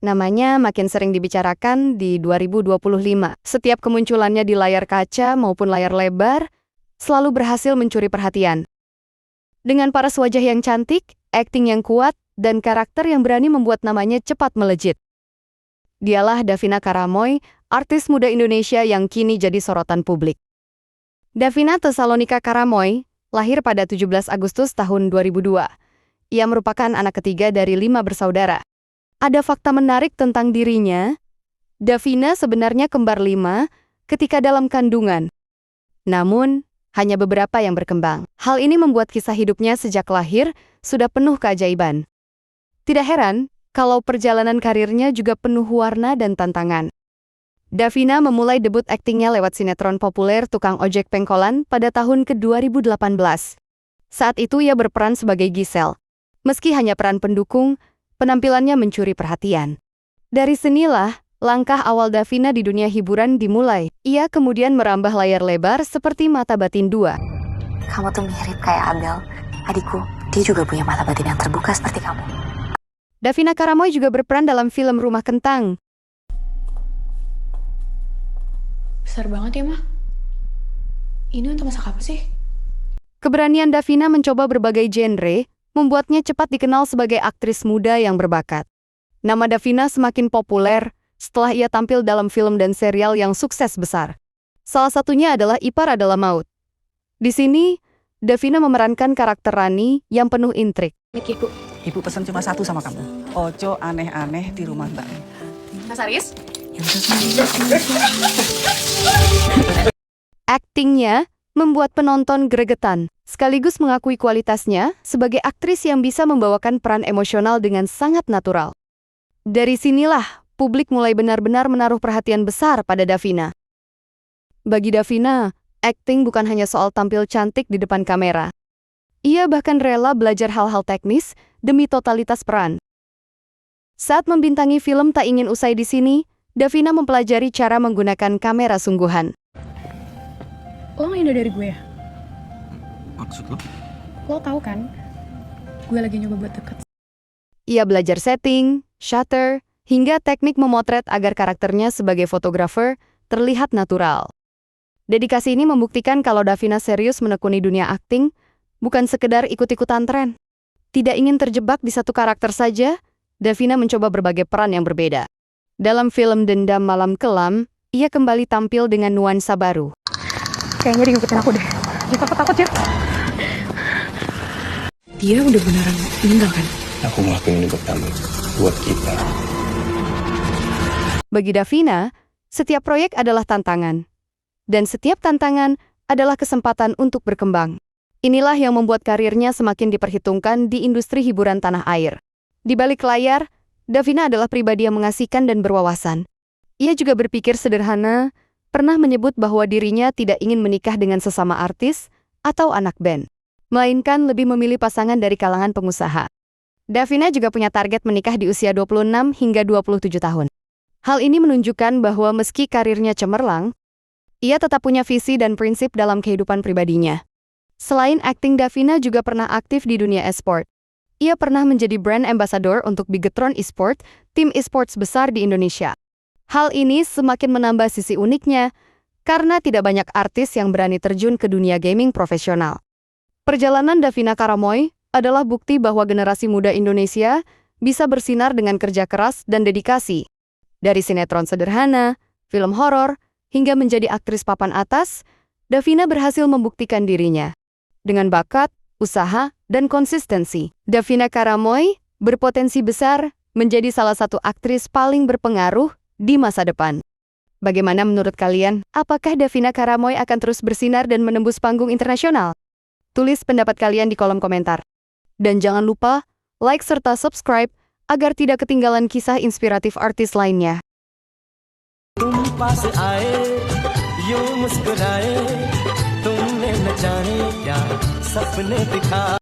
Namanya makin sering dibicarakan di 2025. Setiap kemunculannya di layar kaca maupun layar lebar selalu berhasil mencuri perhatian. Dengan paras wajah yang cantik, akting yang kuat, dan karakter yang berani membuat namanya cepat melejit. Dialah Davina Karamoy, artis muda Indonesia yang kini jadi sorotan publik. Davina Tesalonika Karamoy lahir pada 17 Agustus tahun 2002. Ia merupakan anak ketiga dari 5 bersaudara. Ada fakta menarik tentang dirinya. Davina sebenarnya kembar 5 ketika dalam kandungan. Namun, hanya beberapa yang berkembang. Hal ini membuat kisah hidupnya sejak lahir sudah penuh keajaiban. Tidak heran kalau perjalanan karirnya juga penuh warna dan tantangan. Davina memulai debut aktingnya lewat sinetron populer Tukang Ojek Pengkolan pada tahun ke-2018. Saat itu ia berperan sebagai Giselle. Meski hanya peran pendukung, penampilannya mencuri perhatian. Dari sinilah, langkah awal Davina di dunia hiburan dimulai. Ia kemudian merambah layar lebar seperti Mata Batin 2. Kamu tuh mirip kayak Abel, adikku. Dia juga punya mata batin yang terbuka seperti kamu. Davina Karamoy juga berperan dalam film Rumah Kentang. Besar banget ya, Ma. Ini untuk masak apa sih? Keberanian Davina mencoba berbagai genre membuatnya cepat dikenal sebagai aktris muda yang berbakat. Nama Davina semakin populer setelah ia tampil dalam film dan serial yang sukses besar. Salah satunya adalah Ipar Adalah Maut. Di sini, Davina memerankan karakter Rani yang penuh intrik. Ibu. Ibu pesan cuma satu sama kamu. Ojo aneh-aneh di rumah Mbak. Mas Aris? Aktingnya membuat penonton gregetan, sekaligus mengakui kualitasnya sebagai aktris yang bisa membawakan peran emosional dengan sangat natural. Dari sinilah, publik mulai benar-benar menaruh perhatian besar pada Davina. Bagi Davina, akting bukan hanya soal tampil cantik di depan kamera. Ia bahkan rela belajar hal-hal teknis demi totalitas peran. Saat membintangi film Tak Ingin Usai di Sini, Davina mempelajari cara menggunakan kamera sungguhan. Lo ngehindar dari gue ya? Maksud lo? Lo tahu kan, gue lagi nyoba buat deket. Ia belajar setting, shutter, hingga teknik memotret agar karakternya sebagai fotografer terlihat natural. Dedikasi ini membuktikan kalau Davina serius menekuni dunia akting, bukan sekedar ikut-ikutan tren. Tidak ingin terjebak di satu karakter saja, Davina mencoba berbagai peran yang berbeda. Dalam film Dendam Malam Kelam, ia kembali tampil dengan nuansa baru. Kayaknya dia ngikutin aku deh. Dia takut ya. Dia udah beneran meninggal kan? Aku ngelakuin ini buat kamu, buat kita. Bagi Davina, setiap proyek adalah tantangan. Dan setiap tantangan adalah kesempatan untuk berkembang. Inilah yang membuat karirnya semakin diperhitungkan di industri hiburan tanah air. Di balik layar, Davina adalah pribadi yang mengasihkan dan berwawasan. Ia juga berpikir sederhana, pernah menyebut bahwa dirinya tidak ingin menikah dengan sesama artis atau anak band, melainkan lebih memilih pasangan dari kalangan pengusaha. Davina juga punya target menikah di usia 26 hingga 27 tahun. Hal ini menunjukkan bahwa meski karirnya cemerlang, ia tetap punya visi dan prinsip dalam kehidupan pribadinya. Selain akting, Davina juga pernah aktif di dunia e-sport. Ia pernah menjadi brand ambassador untuk Bigetron Esport, tim e-sports besar di Indonesia. Hal ini semakin menambah sisi uniknya, karena tidak banyak artis yang berani terjun ke dunia gaming profesional. Perjalanan Davina Karamoy adalah bukti bahwa generasi muda Indonesia bisa bersinar dengan kerja keras dan dedikasi. Dari sinetron sederhana, film horor, hingga menjadi aktris papan atas, Davina berhasil membuktikan dirinya. Dengan bakat, usaha, dan konsistensi, Davina Karamoy berpotensi besar menjadi salah satu aktris paling berpengaruh di masa depan. Bagaimana menurut kalian? Apakah Davina Karamoy akan terus bersinar dan menembus panggung internasional? Tulis pendapat kalian di kolom komentar. Dan jangan lupa, like serta subscribe agar tidak ketinggalan kisah inspiratif artis lainnya. तुम पास आए यूं मुस्कुराए तुमने न जाने क्या सपने दिखा